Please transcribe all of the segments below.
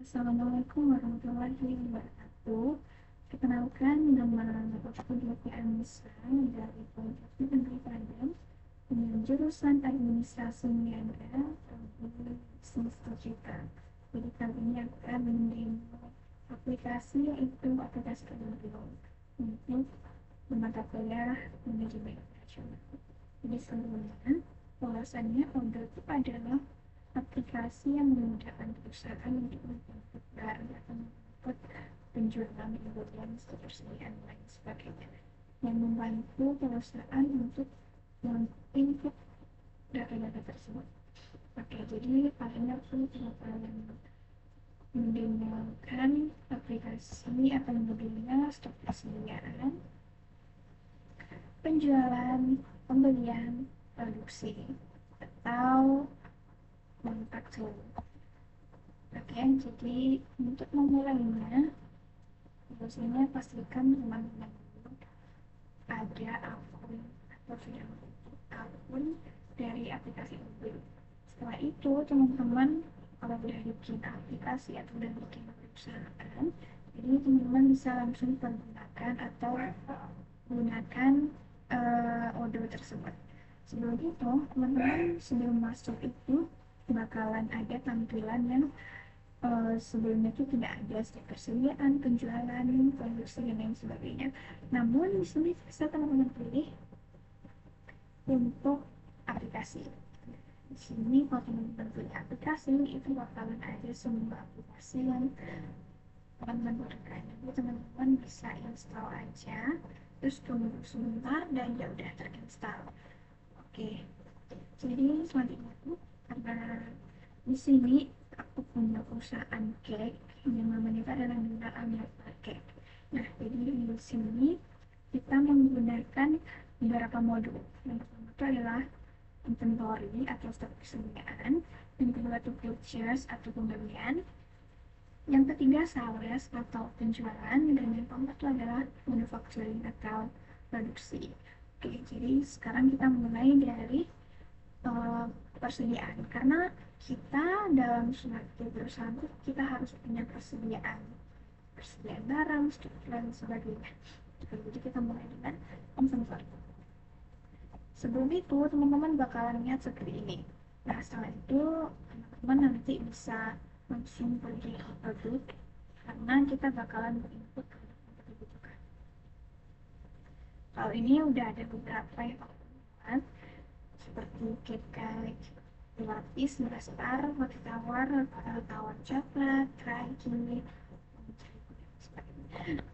Assalamualaikum warahmatullahi wabarakatuh. Perkenalkan, nama aku Dwi Anissa dari Politeknik Negeri Padang dengan jurusan Administrasi Niaga Prodi Semester Cipta. Jadi kali ini aku akan mendemo aplikasi yaitu aplikasi Odoo untuk mata kuliah manajemen operasional. Jadi sebelumnya bahwasannya Odoo itu adalah aplikasi yang memudahkan perusahaan untuk menginput barang atau menginput penjualan, pembelian, ketersediaan lain sebagainya, yang membantu perusahaan untuk menginput data-data tersebut. Oke, jadi paling aku bakalan mendengarkan aplikasi atau modelnya stok persediaan, penjualan, pembelian, produksi, atau manufacturing. Oke, jadi untuk memulainya, biasanya pastikan teman-teman ada akun atau sudah memiliki akun dari aplikasi Odoo. Setelah itu, teman-teman kalau sudah bikin aplikasi atau sudah bikin perusahaan, jadi teman-teman bisa langsung menggunakan atau menggunakan Odoo tersebut. Sebelum itu, teman-teman sebelum masuk itu bakalan ada tampilan yang sebelumnya itu tidak ada persediaan, penjualan, produksi dan lain sebagainya. Namun di sini bisa teman-teman pilih untuk aplikasi. Di sini kalau teman-teman pilih aplikasi itu bakalan ada semua aplikasi yang teman-teman butuhkan. Jadi teman-teman bisa install aja, terus tunggu sebentar dan ya udah terinstall. Oke. Jadi selanjutnya itu karena di sini aku punya perusahaan cake yang namanya adalah Nina Amerika Cake. Nah, jadi di sini kita menggunakan beberapa modul. Yang pertama itu adalah inventory atau stok persediaan, yang kedua itu purchase atau pembelian, yang ketiga sales atau penjualan, dan yang keempat itu adalah manufacturing atau produksi. Oke, jadi sekarang kita mulai dari persediaan, karena kita dalam suatu perusahaan kita harus punya persediaan barang, stok dan sebagainya. Jadi kita mulai dengan inventory. Sebelum itu teman-teman bakalan lihat seperti ini. Nah, setelah itu teman-teman nanti bisa langsung pergi ke produk karena kita bakalan input produk yang kita butuhkan. Kalau ini udah ada beberapa yang aku buat, seperti cake lapis, nastar, roti tawar, tawar coklat, ragi,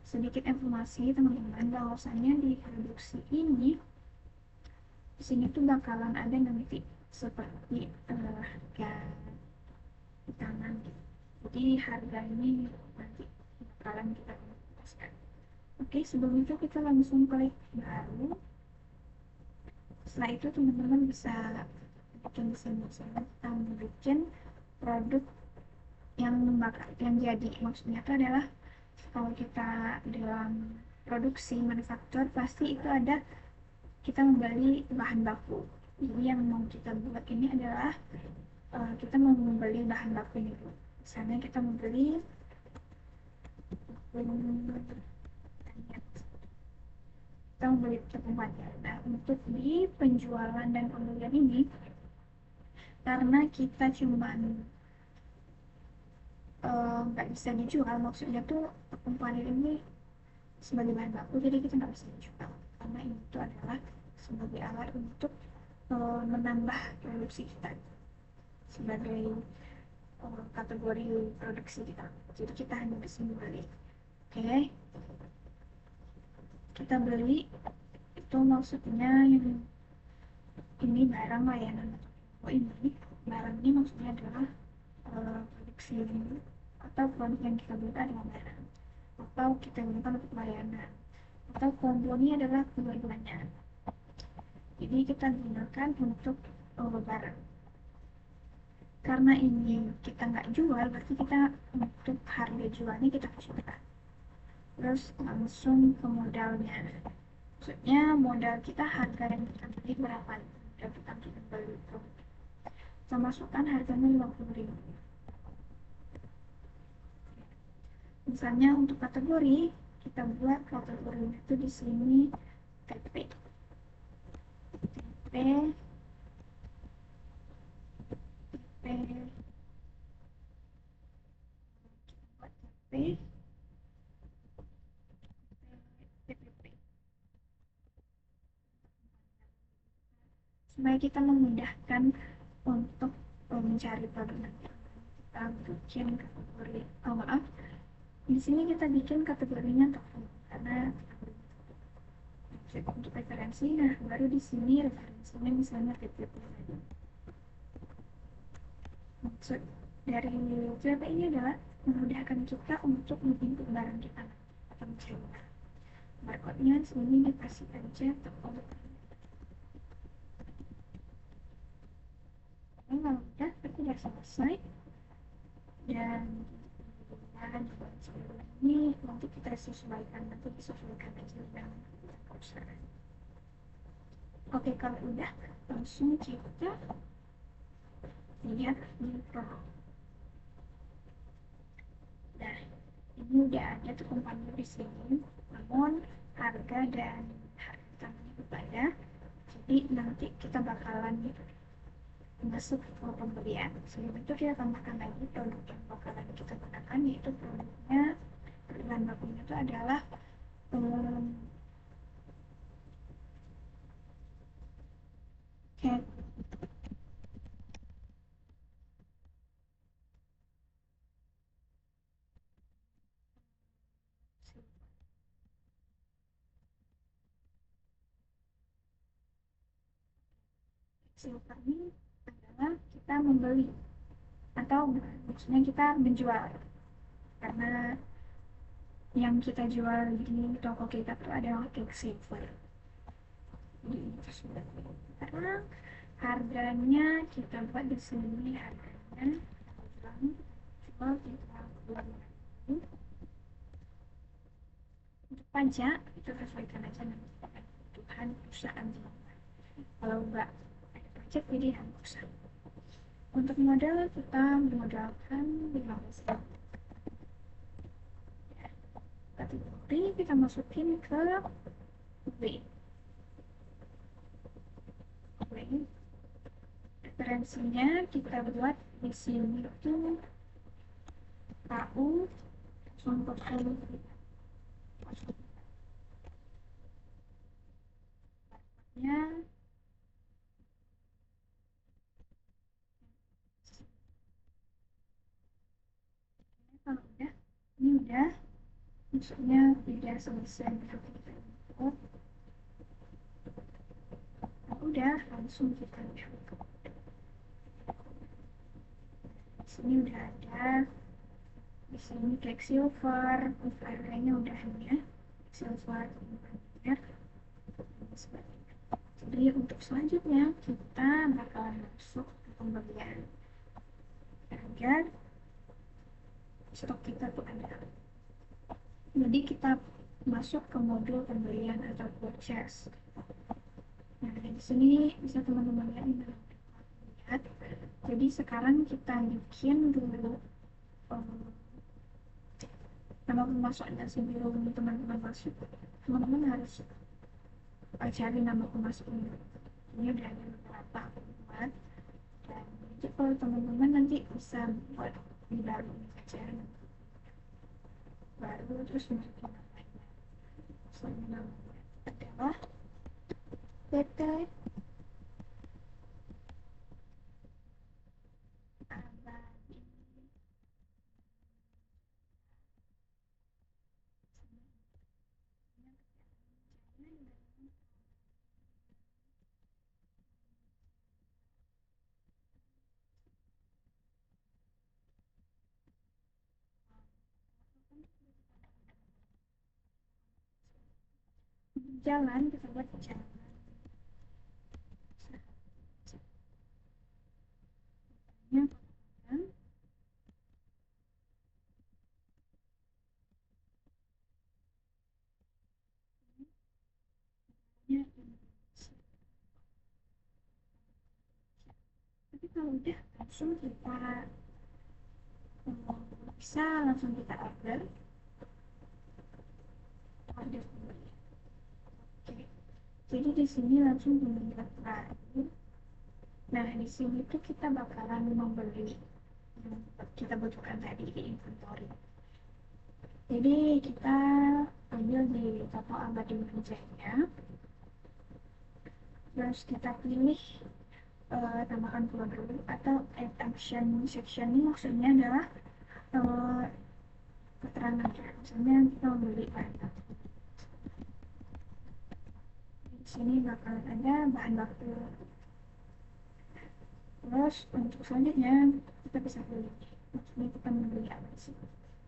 sedikit informasi teman-teman bahwasannya di produksi ini di sini tuh bakalan ada nanti seperti harga di kanan gitu. Jadi harga ini nanti bakalan kita jelaskan. Oke, sebelum itu kita langsung klik baru. Setelah itu teman-teman bisa bikin desain-desain kita bikin produk yang jadi, maksudnya itu adalah kalau kita dalam produksi manufaktur pasti itu ada kita membeli bahan baku. Jadi yang mau kita buat ini adalah kita mau membeli bahan baku ini dulu. Misalnya kita membeli tepung wajar. Nah, untuk di penjualan dan pembelian ini, karena kita cuman nggak bisa dijual, maksudnya tuh tepung panir ini sebagai bahan baku, jadi kita nggak bisa dijual karena ini tuh adalah sebagai alat untuk menambah produksi kita sebagai kategori produksi kita. Jadi kita hanya bisa beli. Oke, kita beli itu maksudnya yang ini barang layanan atau ini barang ini maksudnya adalah produksi ini atau produk yang kita beli adalah barang atau kita gunakan untuk layanan atau combo ini adalah kedua-duanya. Jadi kita gunakan untuk barang. Karena ini kita nggak jual, berarti kita untuk harga jualnya kita kecilkan. Terus langsung ke modalnya. Maksudnya modal kita harga yang kita beli berapa? Modal kita beli itu. Kita masukkan harganya 50.000. Misalnya untuk kategori, kita buat kategori itu di sini TP. TP, TP, kita buat TP, TPP. Supaya kita memudahkan untuk mencari produk nanti. Kita bikin kategori, oh maaf, di sini kita bikin kategorinya toko karena untuk referensi. Nah, baru di sini referensinya misalnya TPP tadi. Maksud dari TPP ini adalah memudahkan kita untuk menginput barang kita atau mencari barang. Barcode-nya sini dikasih aja toko. Ini kalau udah, berarti udah selesai. Dan ini nanti kita sesuaikan, nanti disesuaikan aja dengan perusahaan. Oke, kalau udah langsung kita lihat di produk. Nah, ini udah ada tuh komponen di sini, namun harga dan harga utamanya berbeda. Jadi nanti kita bakalan masuk ke pembelian. Sebelum itu kita tambahkan lagi produk yang bakalan kita gunakan, yaitu produknya, bahan bakunya itu adalah cat silver. Ini adalah kita membeli atau maksudnya kita menjual, karena yang kita jual di toko kita itu adalah cake silver. Jadi itu sudah. Sekarang harganya kita buat di sini, harganya jual kita 2.000. Untuk pajak itu sesuaikan aja nanti dengan kebutuhan perusahaan. Kalau enggak ada pajak jadi harus. Untuk modal kita memodalkan 15.000. Kategori kita masukin ke W. Referensinya kita buat di sini itu KU untuk nya kalau udah, ini udah maksudnya tidak selesai untuk udah langsung kita lihat. Di sini udah ada, di sini cake silver, harganya udah ya, silver benar seperti itu. Jadi untuk selanjutnya kita bakalan masuk ke pembelian agar stok kita tuh ada. Jadi kita masuk ke modul pembelian atau purchase. Nah, di sini bisa teman-teman lihat. Jadi sekarang kita bikin dulu nama pemasoknya sebelum teman-teman masuk. Teman-teman harus cari nama pemasoknya. Ini udah ada beberapa buat. Dan jadi kalau teman-teman nanti bisa buat di baru saja. Baru terus masukin namanya. Misalnya namanya adalah PT Abadi. Jalan kita buat jalan. Tapi Kalau udah langsung kita bisa langsung kita order pembeli. Oke, jadi di sini langsung pembelian terakhir. Nah, di sini tuh kita bakalan membeli yang kita butuhkan tadi di inventory. Jadi kita ambil di toko Abadi Manjaya, terus kita pilih tambahkan produk atau add action section. Ini maksudnya adalah keterangan ya, misalnya kita membeli barang, di sini bakal ada bahan baku, terus untuk selanjutnya kita bisa beli, maksudnya kita membeli apa sih.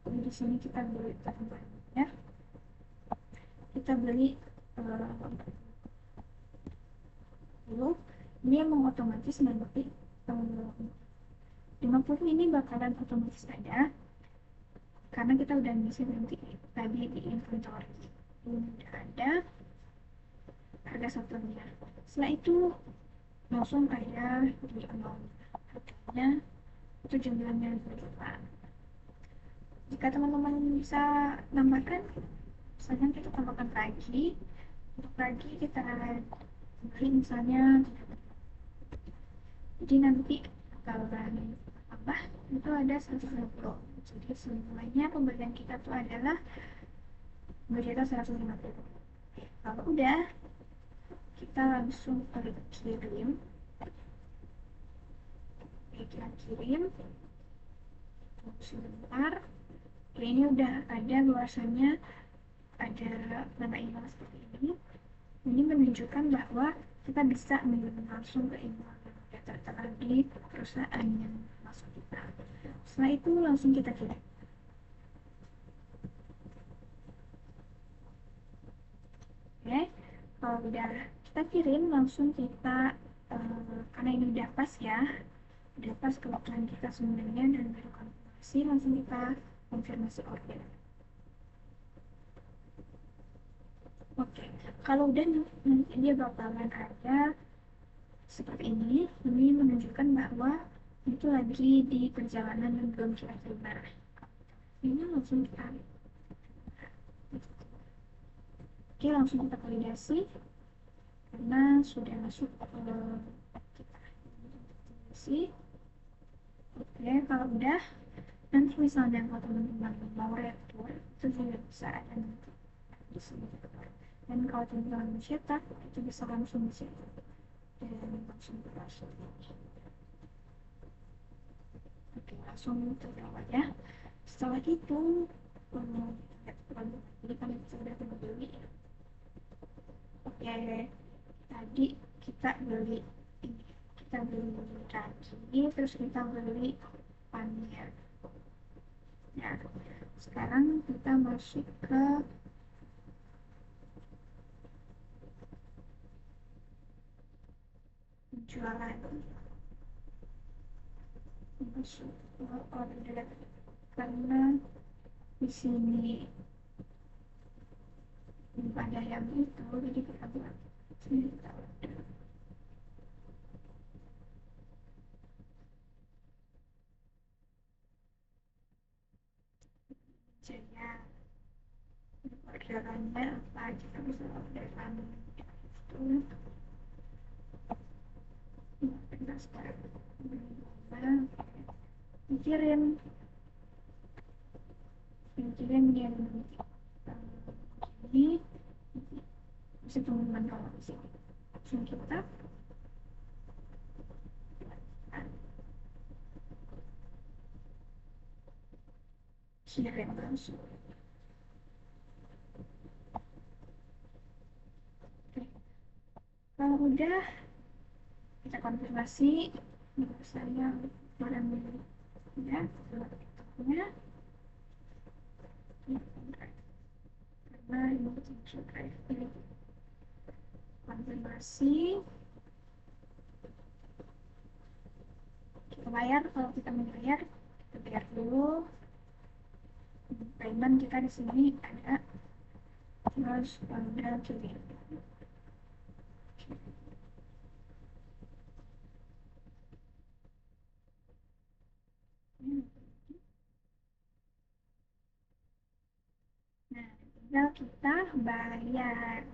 Jadi di sini kita beli bahan-bahannya, kita beli dulu, dia mau otomatis nanti 50 ini bakalan otomatis ada karena kita udah ngisi nanti tadi di inventory. Ini udah ada harga satunya. Setelah itu langsung ada di amount, harganya itu jumlahnya 2 juta. Jika teman-teman bisa nambahkan, misalnya kita tambahkan lagi, untuk lagi kita beli misalnya, jadi nanti kalau tambah itu ada 150. Jadi semuanya pembelian kita tuh adalah 2.150. Kalau udah, kita langsung klik kirim. Kita kirim sebentar. Ini udah ada luasannya, ada nama email seperti ini. Ini menunjukkan bahwa kita bisa mengirim langsung ke email yang tertera di perusahaan yang masuk kita. Setelah itu langsung kita kirim. Oke, kalau udah kita kirim langsung kita karena ini udah pas ya, udah pas kebutuhan kita semuanya dan baru konfirmasi, langsung kita konfirmasi order. Oke, kalau udah nanti dia bakalan ada seperti ini menunjukkan bahwa itu lagi di perjalanan dan belum kita terima. Ini langsung kita oke, langsung kita validasi karena sudah masuk ke kita validasi. Oke, kalau udah nanti misalnya kalau teman-teman mau retur itu juga bisa ada nanti di sini. Dan kalau teman-teman mau cetak itu bisa langsung dicetak dan langsung berhasil. Oke, langsung terlewat ya. Setelah itu jadi kan kita sudah beli. Oke, tadi kita beli ini, kita beli kaki, terus kita beli panir. Nah, sekarang kita masuk ke penjualan, masuk ke order karena di sini ada yang itu, jadi kita buat sini kita order. Jaya orderannya apa, kita bisa orderan itu pendaftar dikirim yang ini bisa teman-teman kalau di sini langsung kita kirim langsung. Oke, kalau udah kita konfirmasi saya barang milik ya, ya karena ini potential drive ini konfirmasi, kita bayar. Kalau kita membayar kita bayar dulu. Payment kita di sini ada, terus udah kirim. tinggal kita bayar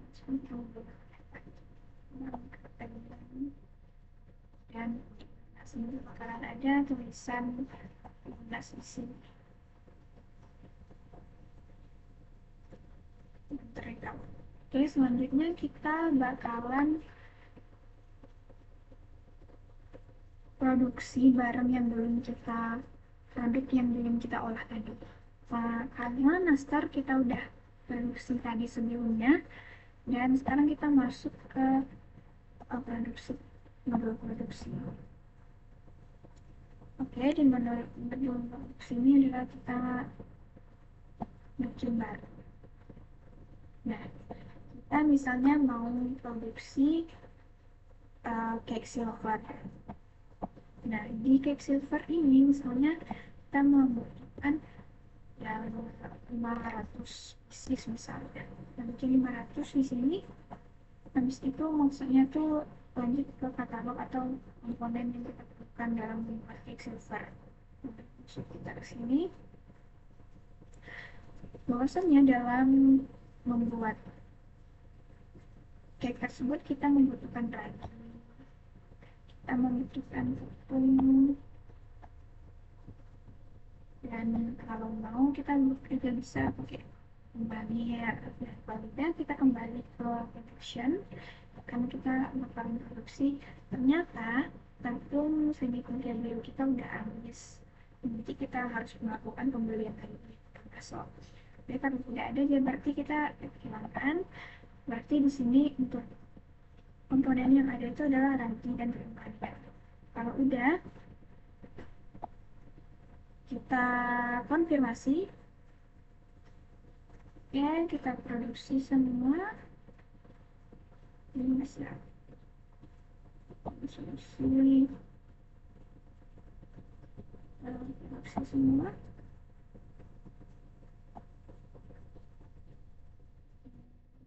dan sini bakalan ada tulisan lunas di sini. Oke, selanjutnya kita bakalan produksi barang yang belum kita produk yang belum kita olah tadi. Karena nastar kita udah produksi tadi sebelumnya, dan sekarang kita masuk ke produksi, modul produksi. Oke, di modul produksi ini adalah kita bikin baru. Nah, kita misalnya mau produksi cake silver. Nah, di cake silver ini misalnya kita membutuhkan ya 500 pieces misalnya. Nah, bikin 500 di sini. Habis itu maksudnya tuh lanjut ke katalog atau komponen yang kita butuhkan dalam membuat cake silver. Masuk kita ke sini. Bahwasanya dalam membuat cake tersebut kita membutuhkan ragi, kita membutuhkan tepung, dan kalau mau kita juga bisa pakai kembali ya. Dan kalau kita kembali ke production karena kita bakalan produksi, ternyata tepung semi-container kita udah habis, jadi kita harus melakukan pembelian lagi besok. Jadi kalau tidak ada ya berarti kita kehilangan. Berarti di sini untuk komponen yang ada itu adalah ragi dan pengembalian. Kalau udah kita konfirmasi, ya kita produksi semua. Ini masih produksi semua.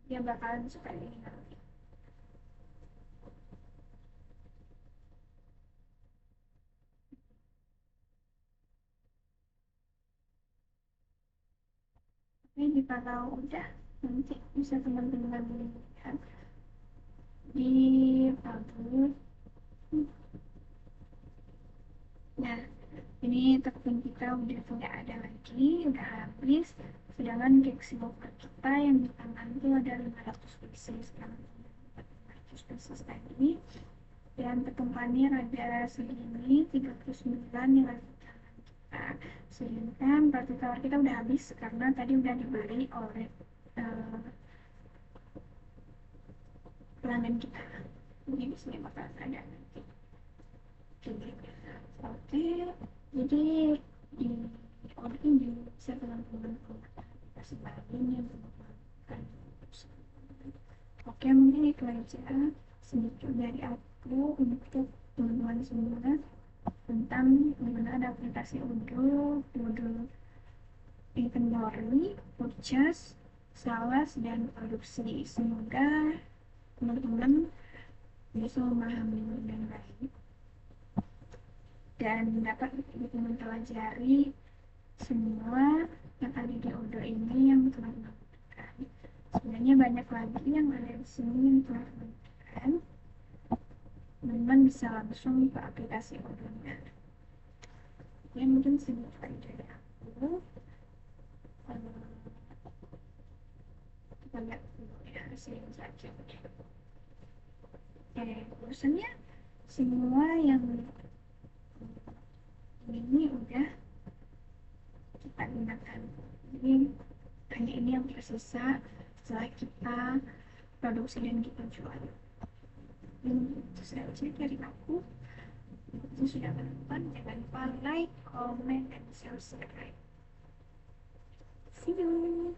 Dia bakalan seperti ini nanti. Ini kalau udah nanti bisa teman-teman lihat di tabel. Nah, ini tepung kita udah tidak ada lagi, udah habis. Sedangkan cake silver kita yang di tangan itu ada 500 pieces, sekarang 500 pieces tadi. Dan tepung panir ada segini 39 yang ada di tangan kita. Sedangkan batu tawar kita udah habis karena tadi udah dibeli oleh pelanggan kita. Ini di sini bakal ada nanti. Oke, jadi di order ini bisa teman-teman kasih bagian yang melakukan. Oke, mungkin itu aja sedikit dari aku untuk teman-teman semua tentang penggunaan aplikasi Odoo, modul inventory, purchase, sales, dan produksi. Semoga teman-teman bisa memahami dengan baik dan dapat mempelajari semua yang ada di Odoo ini yang teman-teman butuhkan. Sebenarnya banyak lagi yang ada di sini yang teman-teman butuhkan. Teman-teman bisa langsung ke aplikasi Odoo-nya. Ya, mungkin sedikit aja dari aku. Kita lihat dulu ya hasilnya saja. Oke, bosannya semua yang ini udah kita gunakan. Jadi hanya ini yang tersisa setelah kita produksi dan kita jual. Ini itu saja dari aku. Itu sudah menonton, jangan lupa like, comment, dan subscribe. See you.